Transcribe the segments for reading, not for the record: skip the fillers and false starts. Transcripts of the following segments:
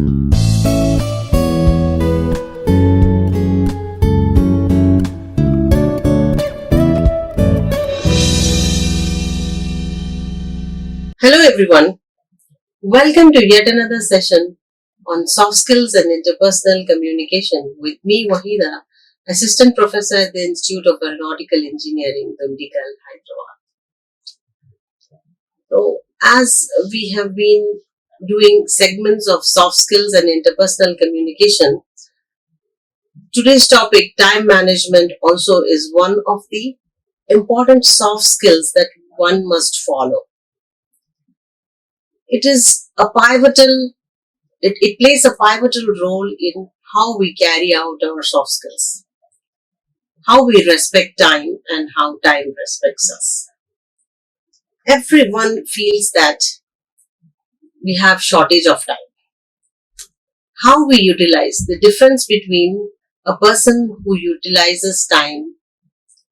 Hello everyone, welcome to yet another session on soft skills and interpersonal communication with me Waheeda, Assistant Professor at the Institute of Aeronautical Engineering, Dundigal, Hyderabad. So, as we have been doing segments of soft skills and interpersonal communication, today's topic, time management, also is one of the important soft skills that one must follow. It is a pivotal, it plays a pivotal role in how we carry out our soft skills, how we respect time and how time respects us. Everyone feels that we have shortage of time. How we utilize the difference between a person who utilizes time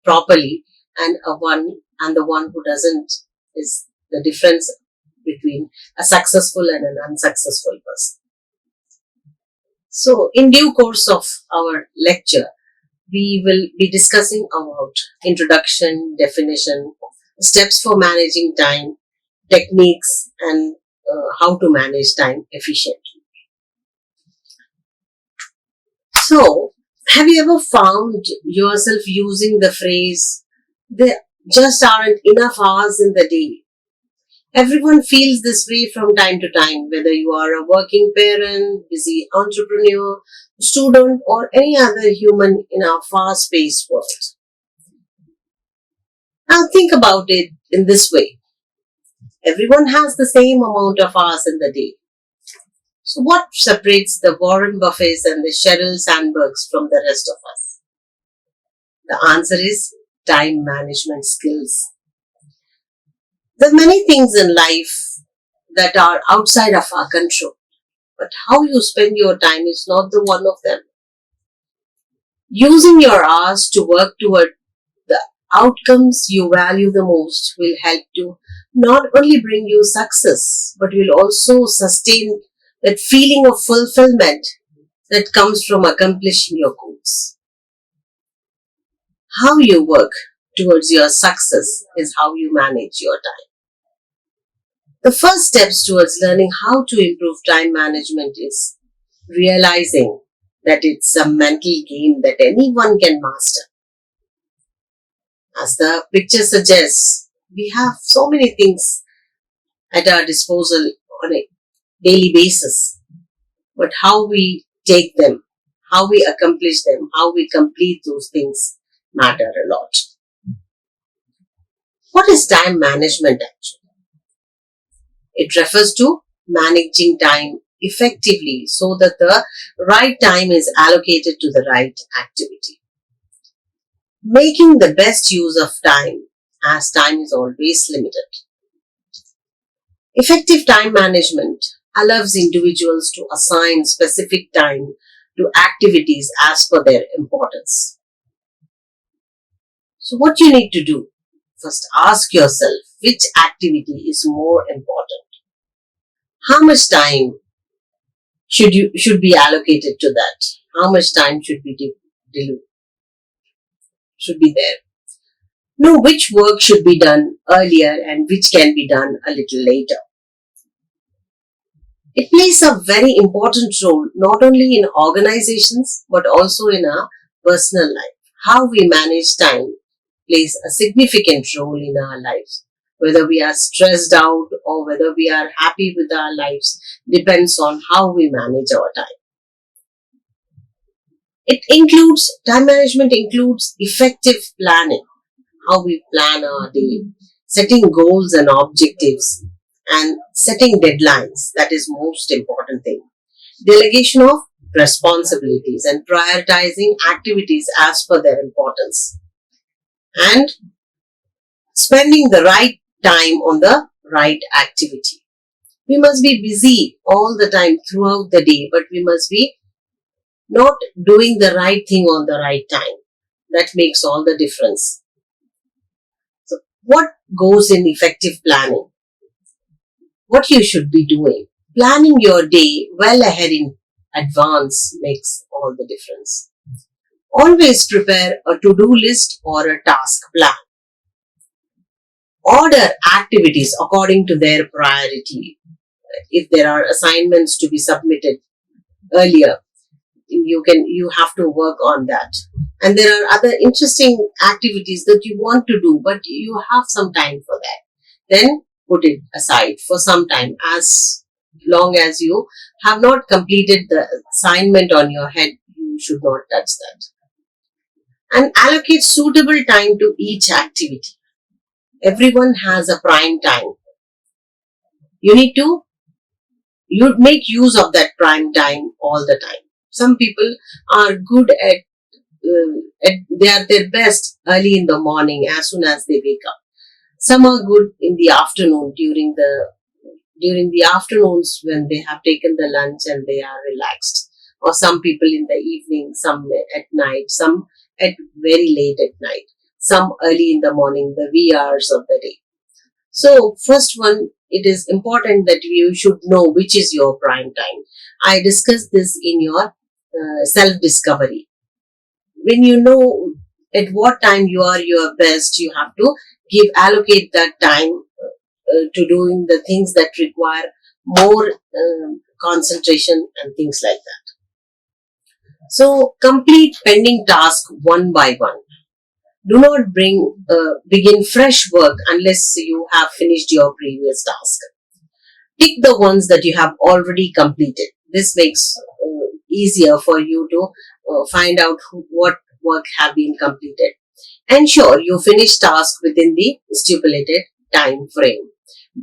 properly and the one who doesn't is the difference between a successful and an unsuccessful person. So, in due course of our lecture, we will be discussing about introduction, definition, steps for managing time, techniques, and how to manage time efficiently. So, have you ever found yourself using the phrase, there just aren't enough hours in the day? Everyone feels this way from time to time, whether you are a working parent, busy entrepreneur, student, or any other human in our fast-paced world. Now think about it in this way. Everyone has the same amount of hours in the day. So what separates the Warren Buffetts and the Sheryl Sandbergs from the rest of us? The answer is time management skills. There are many things in life that are outside of our control, but how you spend your time is not the one of them. Using your hours to work toward the outcomes you value the most will help to not only bring you success, but will also sustain that feeling of fulfillment that comes from accomplishing your goals. How you work towards your success is how you manage your time. The first steps towards learning how to improve time management is realizing that it's a mental game that anyone can master. As the picture suggests, we have so many things at our disposal on a daily basis, but how we take them, how we accomplish them, how we complete those things matter a lot. What is time management actually? It refers to managing time effectively so that the right time is allocated to the right activity. Making the best use of time, as time is always limited. Effective time management allows individuals to assign specific time to activities as per their importance. So what you need to do? First, ask yourself which activity is more important. How much time should be allocated to that? How much time should be there? Know which work should be done earlier and which can be done a little later. It plays a very important role not only in organizations but also in our personal life. How we manage time plays a significant role in our lives. Whether we are stressed out or whether we are happy with our lives depends on how we manage our time. Time management includes effective planning, how we plan our day, setting goals and objectives, and setting deadlines. That is most important thing. Delegation of responsibilities and prioritizing activities as per their importance. And spending the right time on the right activity. We must be busy all the time throughout the day, but we must be not doing the right thing on the right time. That makes all the difference. What goes in effective planning? What you should be doing? Planning your day well ahead in advance makes all the difference. Always prepare a to-do list or a task plan. Order activities according to their priority. If there are assignments to be submitted earlier, you have to work on that. And there are other interesting activities that you want to do, but you have some time for that. Then put it aside for some time. As long as you have not completed the assignment on your head, you should not touch that. And allocate suitable time to each activity. Everyone has a prime time. You need to make use of that prime time all the time. Some people are good they are their best early in the morning as soon as they wake up. Some are good in the afternoon during the afternoons when they have taken the lunch and they are relaxed. Or some people in the evening, some at night, some at very late at night, some early in the morning, the wee hours of the day. So first one, it is important that you should know which is your prime time. I discussed this in your self-discovery. When you know at what time you are your best, you have to allocate that time to doing the things that require more concentration and things like that. So complete pending task one by one. Do not begin fresh work unless you have finished your previous task. Tick the ones that you have already completed. This makes easier for you to find out what work have been completed. Ensure you finish task within the stipulated time frame.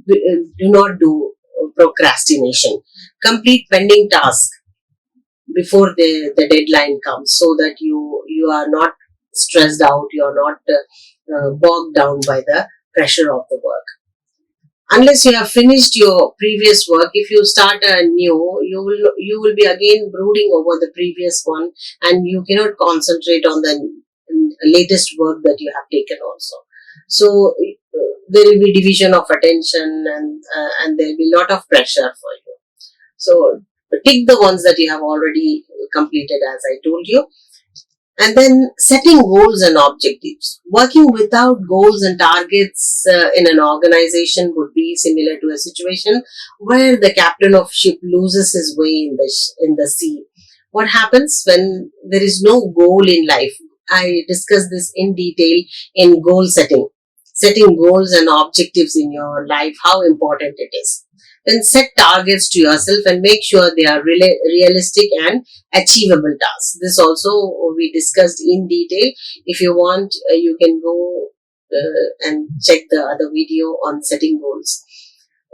Do not do procrastination. Complete pending task before the deadline comes, so that you are not stressed out, you are not bogged down by the pressure of the work. Unless you have finished your previous work, if you start a new, you will be again brooding over the previous one, and you cannot concentrate on the latest work that you have taken also. So there will be division of attention, and there will be a lot of pressure for you. So tick the ones that you have already completed, as I told you. And then setting goals and objectives. Working without goals and targets in an organization would be similar to a situation where the captain of ship loses his way in the sea. What happens when there is no goal in life? I discussed this in detail in goal setting. Setting goals and objectives in your life, how important it is. Then set targets to yourself and make sure they are realistic and achievable tasks. This also we discussed in detail. If you want, you can go and check the other video on setting goals.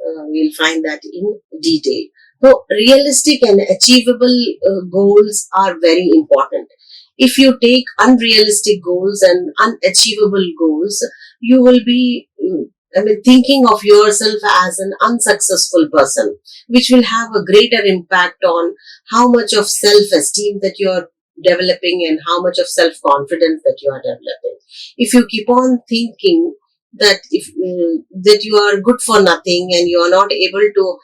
We'll find that in detail. So realistic and achievable goals are very important. If you take unrealistic goals and unachievable goals, you will be thinking of yourself as an unsuccessful person, which will have a greater impact on how much of self-esteem that you are developing and how much of self-confidence that you are developing. If you keep on thinking that that you are good for nothing and you are not able to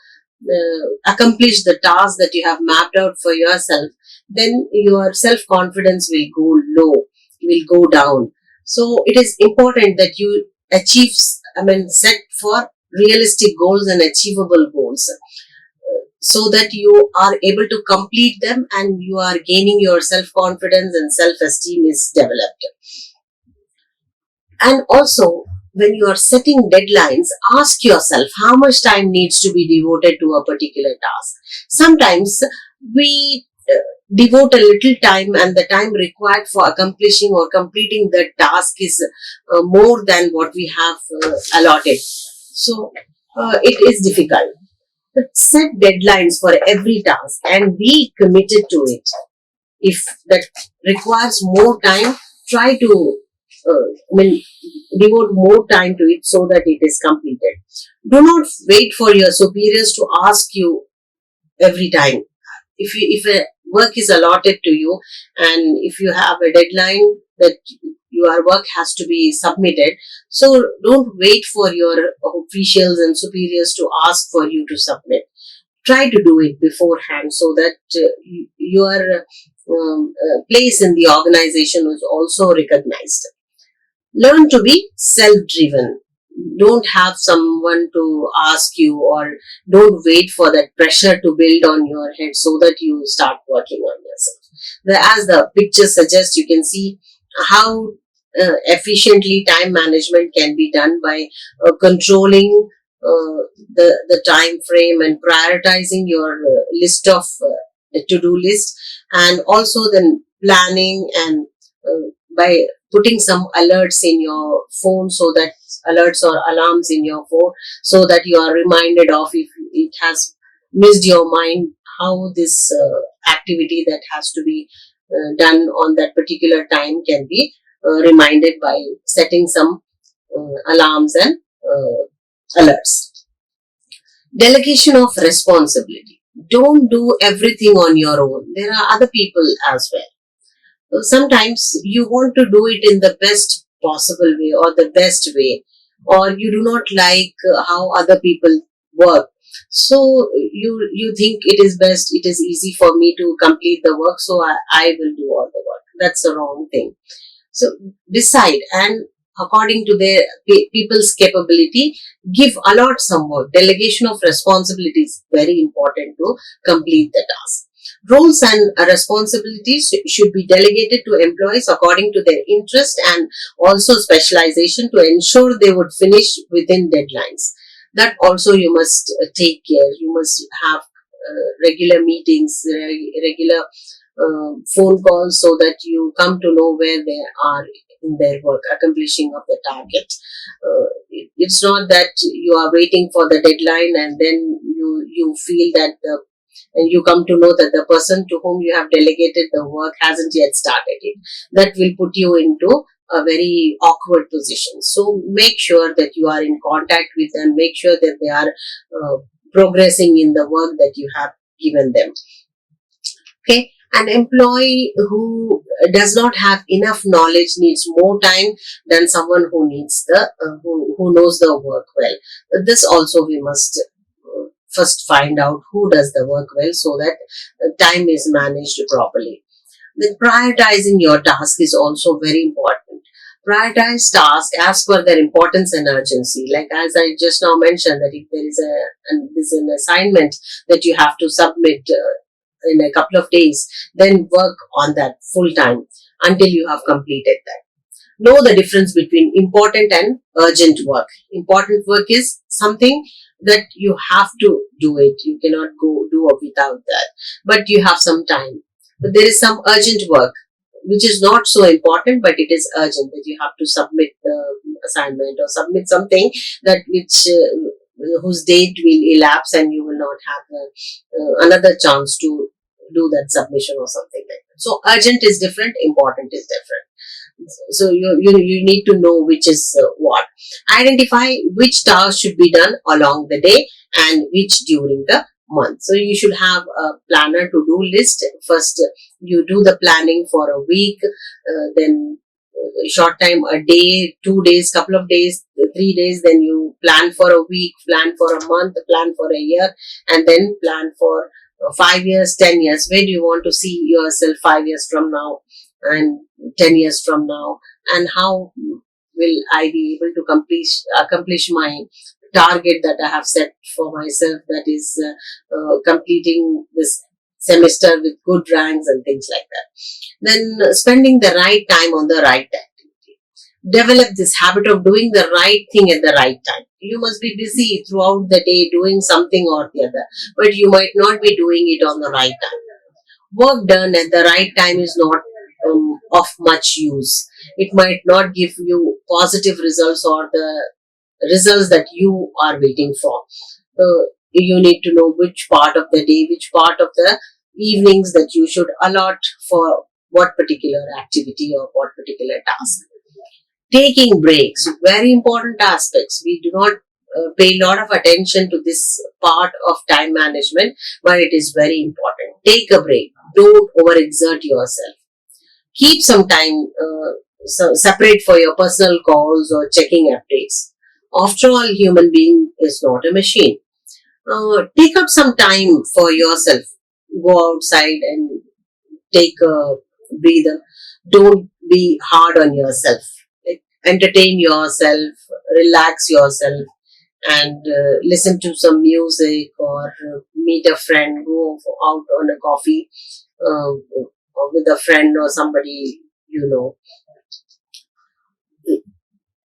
accomplish the task that you have mapped out for yourself, then your self-confidence will go low, will go down. So it is important that you set for realistic goals and achievable goals, so that you are able to complete them and you are gaining your self-confidence and self-esteem is developed. And also, when you are setting deadlines, ask yourself how much time needs to be devoted to a particular task. Sometimes we devote a little time, and the time required for accomplishing or completing the task is more than what we have allotted. So it is difficult. But set deadlines for every task and be committed to it. If that requires more time, try to devote more time to it so that it is completed. Do not wait for your superiors to ask you every time. If a work is allotted to you and if you have a deadline that your work has to be submitted, so don't wait for your officials and superiors to ask for you to submit. try to do it beforehand so that your place in the organization is also recognized. Learn to be self-driven. Don't have someone to ask you, or don't wait for that pressure to build on your head so that you start working on yourself. As the picture suggests, you can see how efficiently time management can be done by controlling the time frame and prioritizing your list of the to-do list, and also then planning, and by putting some alerts in your phone, so that alerts or alarms in your phone, so that you are reminded of if it has missed your mind, how this activity that has to be done on that particular time can be reminded by setting some alarms and alerts. Delegation of responsibility. Don't do everything on your own. There are other people as well. Sometimes you want to do it in the best possible way, or the best way, or you do not like how other people work. So you think it is best, it is easy for me to complete the work, so I will do all the work. That's the wrong thing. So decide, and according to their people's capability, allot some work. Delegation of responsibility is very important to complete the task. Roles and responsibilities should be delegated to employees according to their interest, and also specialization to ensure they would finish within deadlines. That also you must take care. You must have regular meetings, regular phone calls, so that you come to know where they are in their work, accomplishing of the target. It's not that you are waiting for the deadline and then you feel that and you come to know that the person to whom you have delegated the work hasn't yet started it. That will put you into a very awkward position. So make sure that you are in contact with them, make sure that they are progressing in the work that you have given them. Okay. An employee who does not have enough knowledge needs more time than someone who needs who knows the work well. This also we must first find out who does the work well, so that time is managed properly. Then prioritizing your task is also very important. Prioritize tasks as per their importance and urgency. Like as I just now mentioned, that if there is an assignment that you have to submit in a couple of days, then work on that full time until you have completed that. Know the difference between important and urgent work. Important work is something that you have to do it. You cannot go do it without that. But you have some time. But there is some urgent work which is not so important, but it is urgent, that you have to submit the assignment or submit something that which whose date will elapse, and you will not have another chance to do that submission or something like that. So urgent is different, important is different. So you need to know which is what. Identify which tasks should be done along the day and which during the month. So you should have a planner to do list. First you do the planning for a week, then short time, a day, 2 days, couple of days, 3 days, then you plan for a week, plan for a month, plan for a year, and then plan for 5 years, 10 years. Where do you want to see yourself 5 years from now and 10 years from now, and how will I be able to accomplish my target that I have set for myself, that is completing this semester with good ranks and things like that. Then spending the right time on the right activity. Develop this habit of doing the right thing at the right time. You must be busy throughout the day doing something or the other, but you might not be doing it on the right time. Work done at the right time is not of much use. It might not give you positive results or the results that you are waiting for. You need to know which part of the day, which part of the evenings that you should allot for what particular activity or what particular task. Taking breaks, very important aspects. We do not pay a lot of attention to this part of time management, but it is very important. Take a break. Don't overexert yourself. Keep some time separate for your personal calls or checking updates. After all, human being is not a machine. Take out some time for yourself. Go outside and take a breather. Don't be hard on yourself. Like, entertain yourself, relax yourself, and listen to some music, or meet a friend, go out on a coffee or with a friend or somebody you know.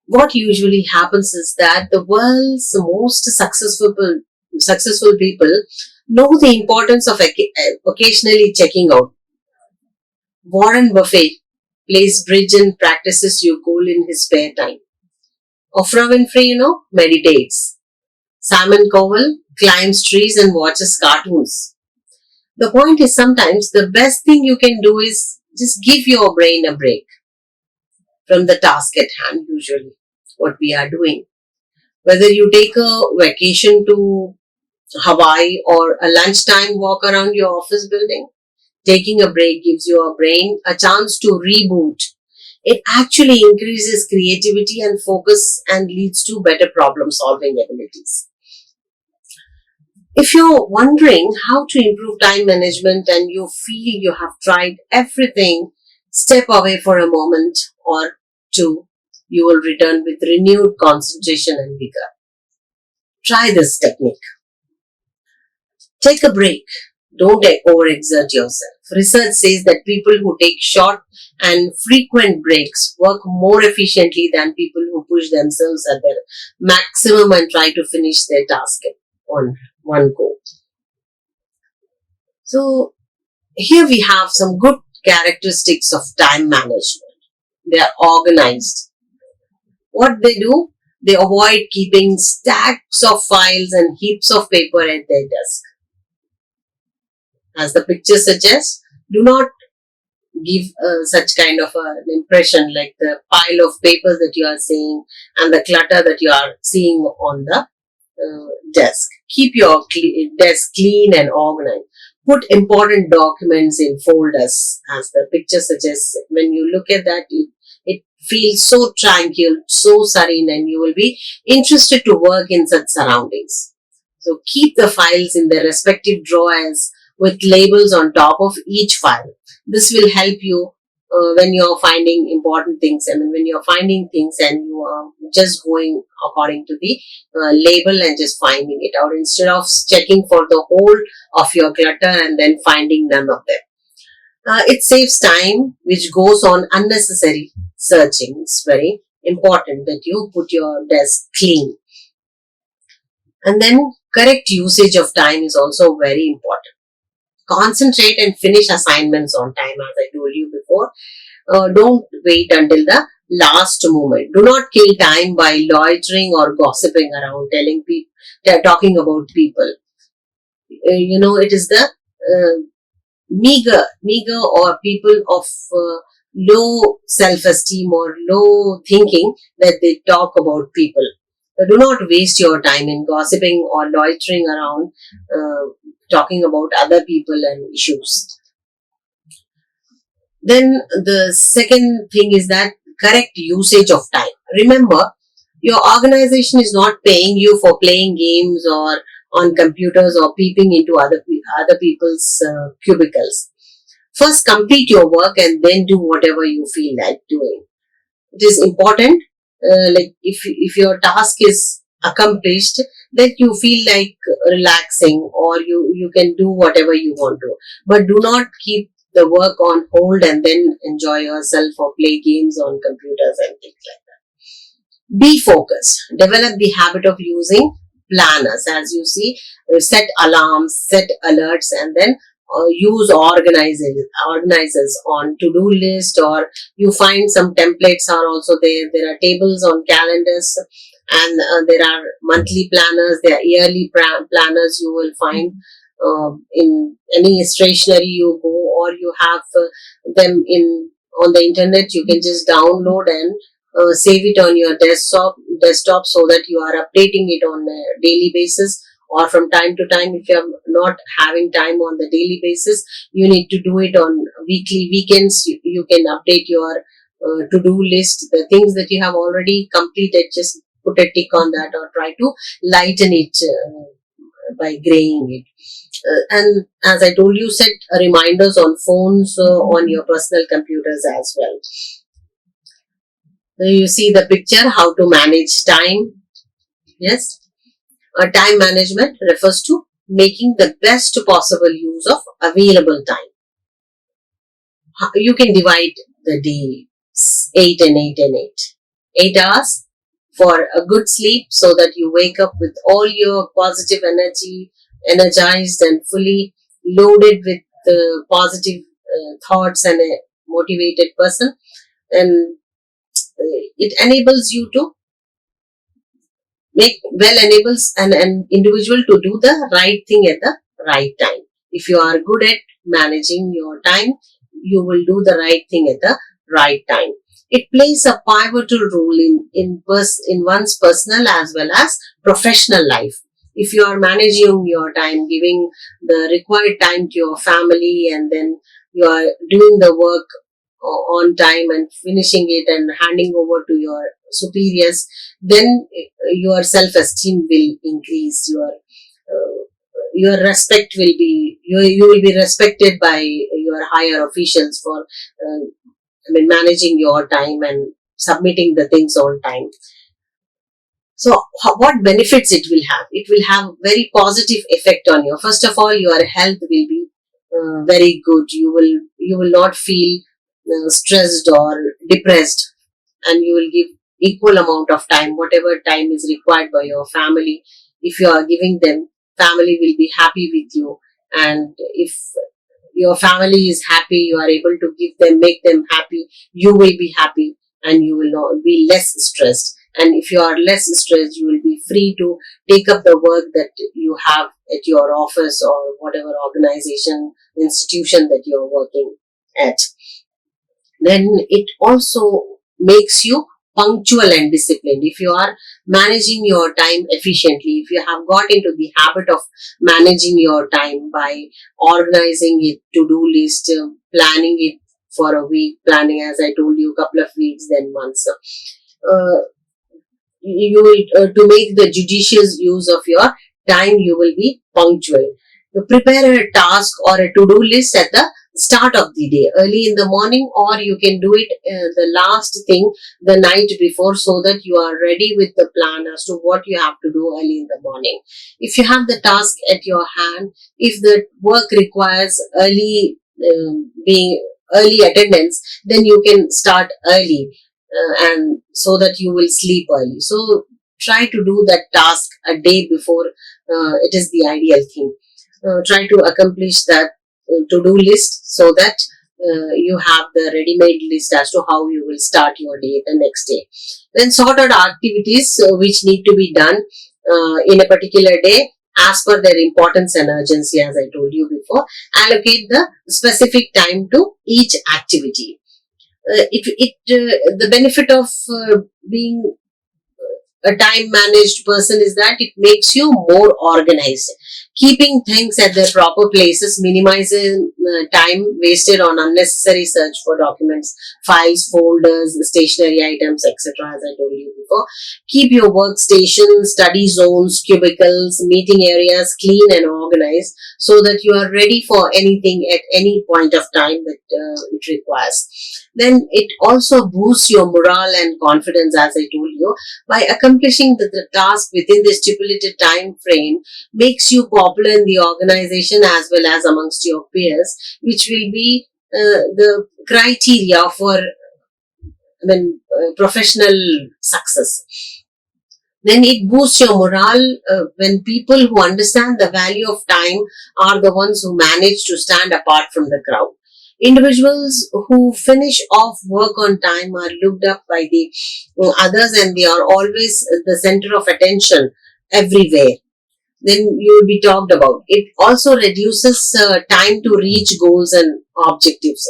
What usually happens is that the world's most successful people know the importance of occasionally checking out. Warren Buffett plays bridge and practices yoga in his spare time. Oprah Winfrey, meditates. Simon Cowell climbs trees and watches cartoons. The point is, sometimes the best thing you can do is just give your brain a break from the task at hand, usually, what we are doing. Whether you take a vacation to Hawaii or a lunchtime walk around your office building, taking a break gives your brain a chance to reboot. It actually increases creativity and focus and leads to better problem solving abilities. If you're wondering how to improve time management and you feel you have tried everything, step away for a moment or two. You will return with renewed concentration and vigor. Try this technique. Take a break. Don't overexert yourself. Research says that people who take short and frequent breaks work more efficiently than people who push themselves at their maximum and try to finish their task on one go. So, here we have some good characteristics of time management. They are organized. What they do? They avoid keeping stacks of files and heaps of paper at their desk. As the picture suggests, do not give such kind of an impression, like the pile of papers that you are seeing and the clutter that you are seeing on the desk. Keep your desk clean and organized. Put important documents in folders, as the picture suggests. When you look at that, it feels so tranquil, so serene, and you will be interested to work in such surroundings. So keep the files in their respective drawers with labels on top of each file. This will help you when you're finding important things. I mean, when you're finding things and you are just going according to the label and just finding it out, instead of checking for the whole of your clutter and then finding none of them. It saves time which goes on unnecessary searching. It's very important that you put your desk clean. And then correct usage of time is also very important. Concentrate and finish assignments on time, as I told you before. Don't wait until the last moment. Do not kill time by loitering or gossiping around, talking about people. It is the meager or people of low self-esteem or low thinking that they talk about people. Do not waste your time in gossiping or loitering around, talking about other people and issues. Then the second thing is that correct usage of time. Remember, your organization is not paying you for playing games or on computers or peeping into other people's cubicles. First, complete your work and then do whatever you feel like doing. It is important, like if your task is accomplished, that you feel like relaxing, or you can do whatever you want to. But do not keep the work on hold and then enjoy yourself or play games on computers and things like that. Be focused. Develop the habit of using planners. As you see, set alarms, set alerts, and then use organizers on to-do list, or you find some templates are also there. There are tables on calendars, and there are monthly planners, there are yearly planners you will find in any stationery you go, or you have them on the internet. You can just download and save it on your desktop so that you are updating it on a daily basis, or from time to time. If you are not having time on the daily basis, you need to do it on weekends. You can update your to-do list, the things that you have already completed. Just put a tick on that or try to lighten it by graying it. And as I told you, set reminders on phones, on your personal computers as well. You see the picture, how to manage time. Yes. Time management refers to making the best possible use of available time. You can divide the day 8 and 8 and 8. 8 hours for a good sleep so that you wake up with all your positive energy, energized and fully loaded with positive thoughts and a motivated person. And it enables you to enables an individual to do the right thing at the right time. If you are good at managing your time, you will do the right thing at the right time. It plays a pivotal role in one's personal as well as professional life. If you are managing your time, giving the required time to your family, and then you are doing the work on time and finishing it and handing over to your superiors, then your self-esteem will increase. Your respect will be, you will be respected by your higher officials for managing your time and submitting the things on time. So what benefits it will have? It will have very positive effect on you. First of all, your health will be very good. You will not feel stressed or depressed, and you will give equal amount of time, whatever time is required by your family. If you are giving them, family will be happy with you. And if your family is happy, you are able to give them, make them happy, you will be happy, and you will not be less stressed. And if you are less stressed, you will be free to take up the work that you have at your office or whatever organization, institution that you are working at. Then it also makes you punctual and disciplined. If you are managing your time efficiently, if you have got into the habit of managing your time by organizing it, to-do list, planning it for a week, planning, as I told you, couple of weeks, then months, uh, you will to make the judicious use of your time, you will be punctual. You prepare a task or a to-do list at the start of the day, early in the morning, or you can do it the last thing the night before, so that you are ready with the plan as to what you have to do early in the morning. If you have the task at your hand, if the work requires being early attendance, then you can start early, and so that you will sleep early. So try to do that task a day before. It is the ideal thing. Try to accomplish that to-do list, so that you have the ready-made list as to how you will start your day the next day. Then sort out activities which need to be done in a particular day as per their importance and urgency. As I told you before, allocate the specific time to each activity. The benefit of being a time managed person is that it makes you more organized. Keeping things at their proper places, minimizing time wasted on unnecessary search for documents, files, folders, stationery items, etc. As I told you before. Keep your workstation, study zones, cubicles, meeting areas clean and organized, so that you are ready for anything at any point of time that it requires. Then it also boosts your morale and confidence, as I told you. By accomplishing the task within the stipulated time frame, makes you popular in the organization as well as amongst your peers, which will be the criteria for professional success. Then it boosts your morale when people who understand the value of time are the ones who manage to stand apart from the crowd. Individuals who finish off work on time are looked up by the others, and they are always the center of attention everywhere. Then you will be talked about. It also reduces time to reach goals and objectives.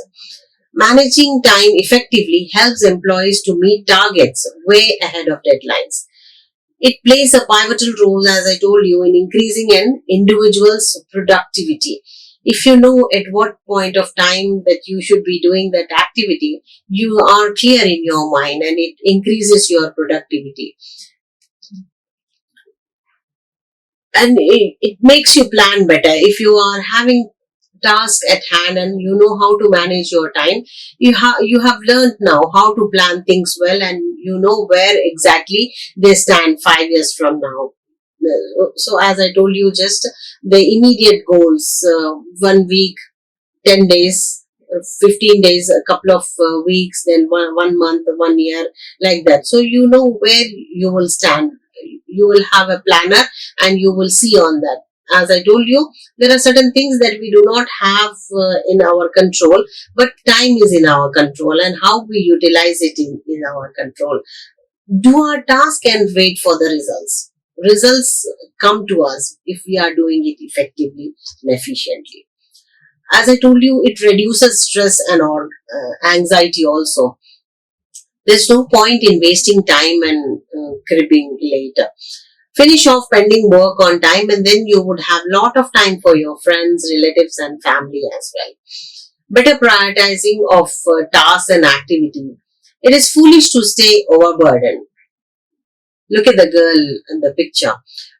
Managing time effectively helps employees to meet targets way ahead of deadlines. It plays a pivotal role, as I told you, in increasing an individual's productivity. If you know at what point of time that you should be doing that activity, you are clear in your mind, and it increases your productivity. and it makes you plan better. If you are having task at hand and you know how to manage your time, you have learned now how to plan things well, and you know where exactly they stand 5 years from now. So as I told you, just the immediate goals, 1 week, 10 days, 15 days, a couple of weeks, then one month, 1 year, like that. So you know where you will stand. You will have a planner and you will see on that. As I told you, there are certain things that we do not have in our control, but time is in our control, and how we utilize it in our control. Do our task and wait for the results. Results come to us if we are doing it effectively and efficiently. As I told you, it reduces stress and or anxiety also. There's no point in wasting time and cribbing later. Finish off pending work on time, and then you would have lot of time for your friends, relatives, and family as well. Better prioritizing of tasks and activity. It is foolish to stay overburdened. Look at the girl in the picture.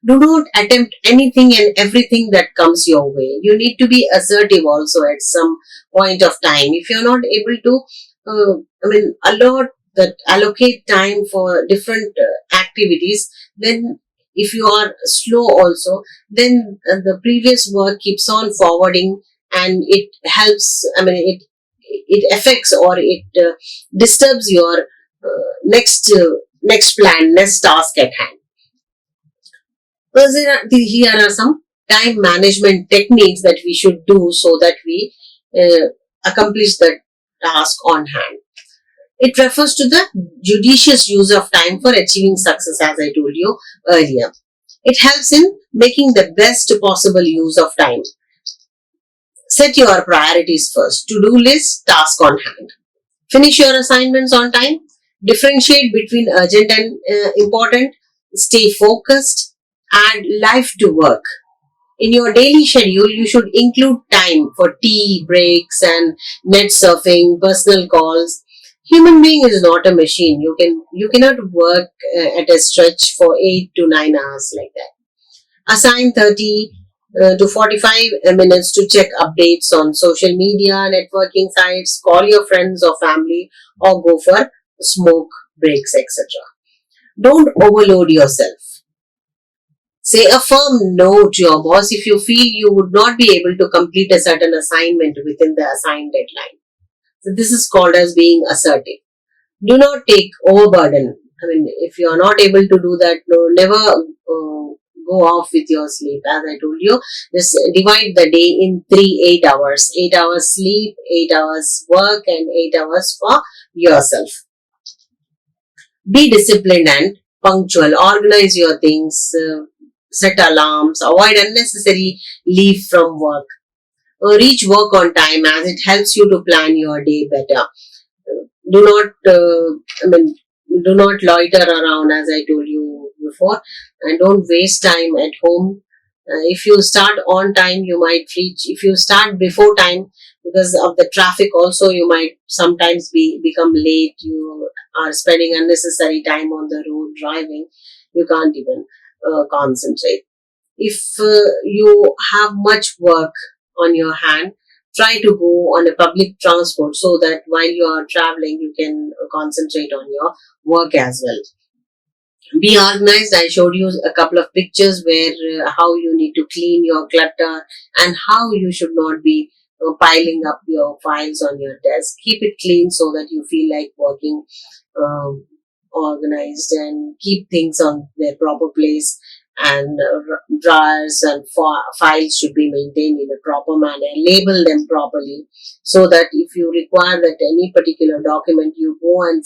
Do not attempt anything and everything that comes your way. You need to be assertive also at some point of time. If you're not able to, allocate time for different activities, then if you are slow also, then the previous work keeps on forwarding, and it helps. It affects, or it disturbs your next plan, next task at hand. So here are some time management techniques that we should do so that we accomplish the task on hand. It refers to the judicious use of time for achieving success, as I told you earlier. It helps in making the best possible use of time. Set your priorities first. To-do list, task on hand. Finish your assignments on time. Differentiate between urgent and important. Stay focused. Add life to work. In your daily schedule, you should include time for tea breaks and net surfing, personal calls. Human being is not a machine. You cannot work at a stretch for 8 to 9 hours like that. Assign 30 to 45 minutes to check updates on social media, networking sites, call your friends or family, or go for smoke breaks, etc. Don't overload yourself. Say a firm no to your boss if you feel you would not be able to complete a certain assignment within the assigned deadline. So this is called as being assertive. Do not take overburden. If you are not able to do that, no, never go off with your sleep. As I told you, just divide the day in 8 hours. 8 hours sleep, 8 hours work, and 8 hours for yourself. Be disciplined and punctual. Organize your things. Set alarms. Avoid unnecessary leave from work. Reach work on time, as it helps you to plan your day better. Do not, do not loiter around, as I told you before, and don't waste time at home. If you start on time, you might reach. If you start before time, because of the traffic, also you might sometimes become late. You are spending unnecessary time on the road driving. You can't even concentrate. If you have much work on your hand, try to go on a public transport so that while you are traveling, you can concentrate on your work as well. Be organized. I showed you a couple of pictures where how you need to clean your clutter and how you should not be piling up your files on your desk. Keep it clean so that you feel like working organized, and keep things on their proper place, and drawers and files should be maintained in a proper manner. Label them properly so that if you require that any particular document, you go and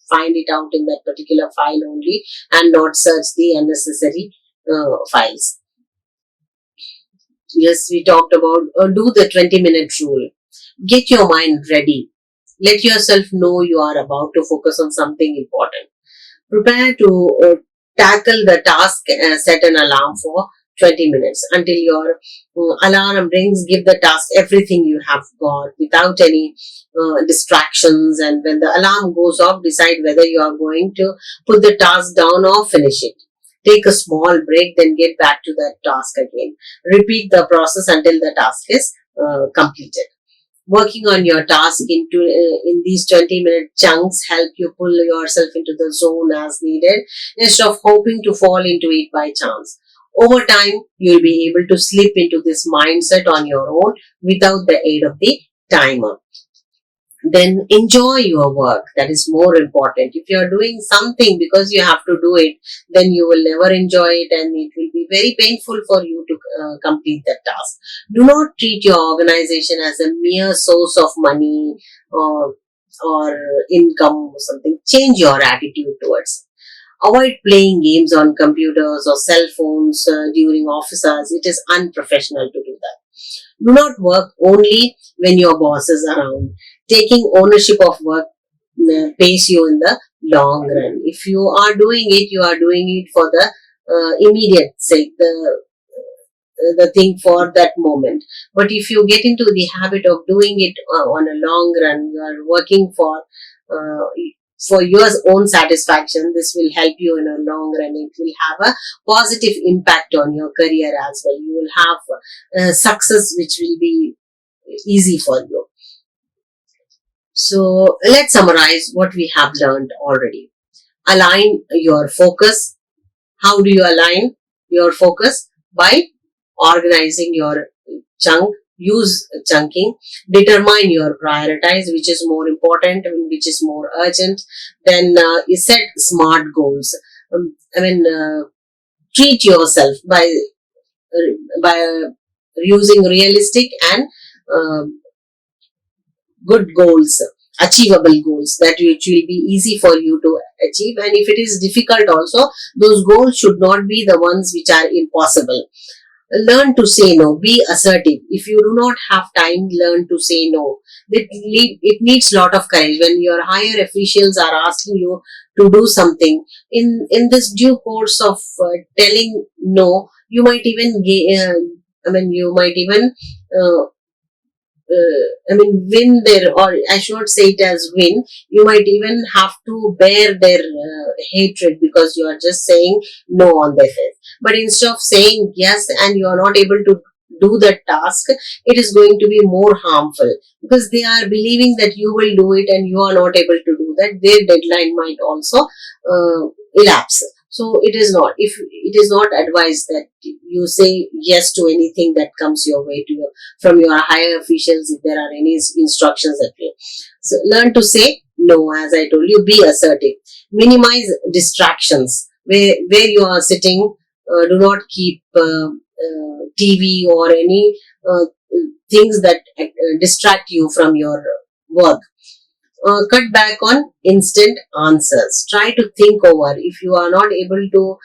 find it out in that particular file only, and not search the unnecessary files. Yes, we talked about do the 20-minute rule. Get your mind ready. Let yourself know you are about to focus on something important. Prepare to tackle the task. Set an alarm for 20 minutes until your alarm rings. Give the task everything you have got without any distractions, and when the alarm goes off, decide whether you are going to put the task down or finish it. Take a small break, then get back to that task again. Repeat the process until the task is completed. Working on your task in these 20-minute chunks help you pull yourself into the zone as needed instead of hoping to fall into it by chance. Over time, you'll be able to slip into this mindset on your own without the aid of the timer. Then enjoy your work. That is more important. If you are doing something because you have to do it, then you will never enjoy it, and it will be very painful for you to complete that task. Do not treat your organization as a mere source of money or income or something. Change your attitude towards it. Avoid playing games on computers or cell phones during office hours. It is unprofessional to do that. Do not work only when your boss is around. Taking ownership of work pays you in the long run. If you are doing it, you are doing it for the immediate sake, the thing for that moment. But if you get into the habit of doing it on a long run, you are working for your own satisfaction. This will help you in a long run. It will have a positive impact on your career as well. You will have success which will be easy for you. So let's summarize what we have learned already. Align your focus. How do you align your focus? By organizing your chunk. Use chunking. Determine your prioritize, which is more important, which is more urgent. Then you set smart goals. Treat yourself by using realistic and good goals, achievable goals that which will be easy for you to achieve. And if it is difficult also, those goals should not be the ones which are impossible. Learn to say no. Be assertive. If you do not have time, learn to say no. It needs a lot of courage when your higher officials are asking you to do something. In this due course of telling no, you might even win their, or I should not say it as win, you might even have to bear their hatred because you are just saying no on their face. But instead of saying yes and you are not able to do that task, it is going to be more harmful because they are believing that you will do it and you are not able to do that. Their deadline might also elapse. So it is not, if it is not advised that you say yes to anything that comes your way to you from your higher officials if there are any instructions that you. So learn to say no, as I told you. Be assertive. Minimize distractions. Where you are sitting, do not keep TV or any things that distract you from your work. Cut back on instant answers. Try to think over. If you are not able to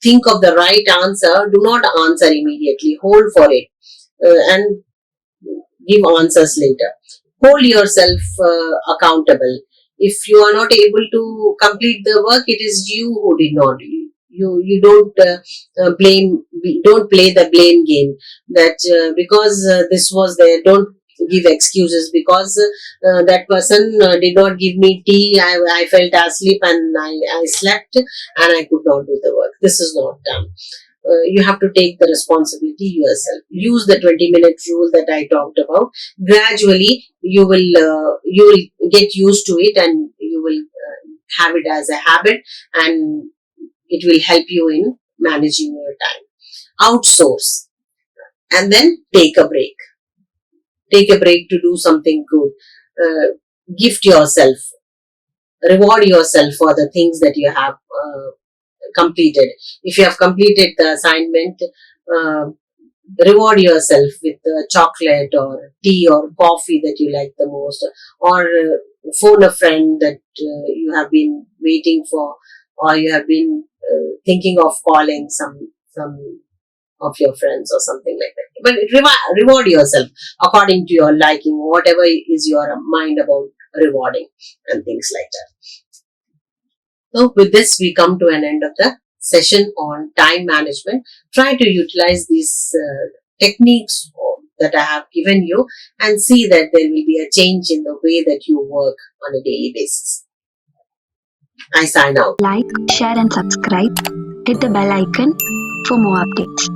think of the right answer, do not answer immediately. Hold for it and give answers later. Hold yourself accountable. If you are not able to complete the work, it is you who did not. You don't don't play the blame game that because this was there. Don't give excuses because that person did not give me tea. I felt asleep and I slept and I could not do the work. This is not done. You have to take the responsibility yourself. Use the 20-minute rule that I talked about. Gradually, you will get used to it and you will have it as a habit, and it will help you in managing your time. Outsource and then take a break. Take a break to do something good. Gift yourself. Reward yourself for the things that you have completed. If you have completed the assignment, reward yourself with chocolate or tea or coffee that you like the most, or phone a friend that you have been waiting for, or you have been thinking of calling some of your friends or something like that. But reward yourself according to your liking, whatever is your mind about rewarding and things like that. So with this, we come to an end of the session on time management. Try to utilize these techniques that I have given you and see that there will be a change in the way that you work on a daily basis. I sign out. Like, share, and subscribe. Hit the bell icon for more updates.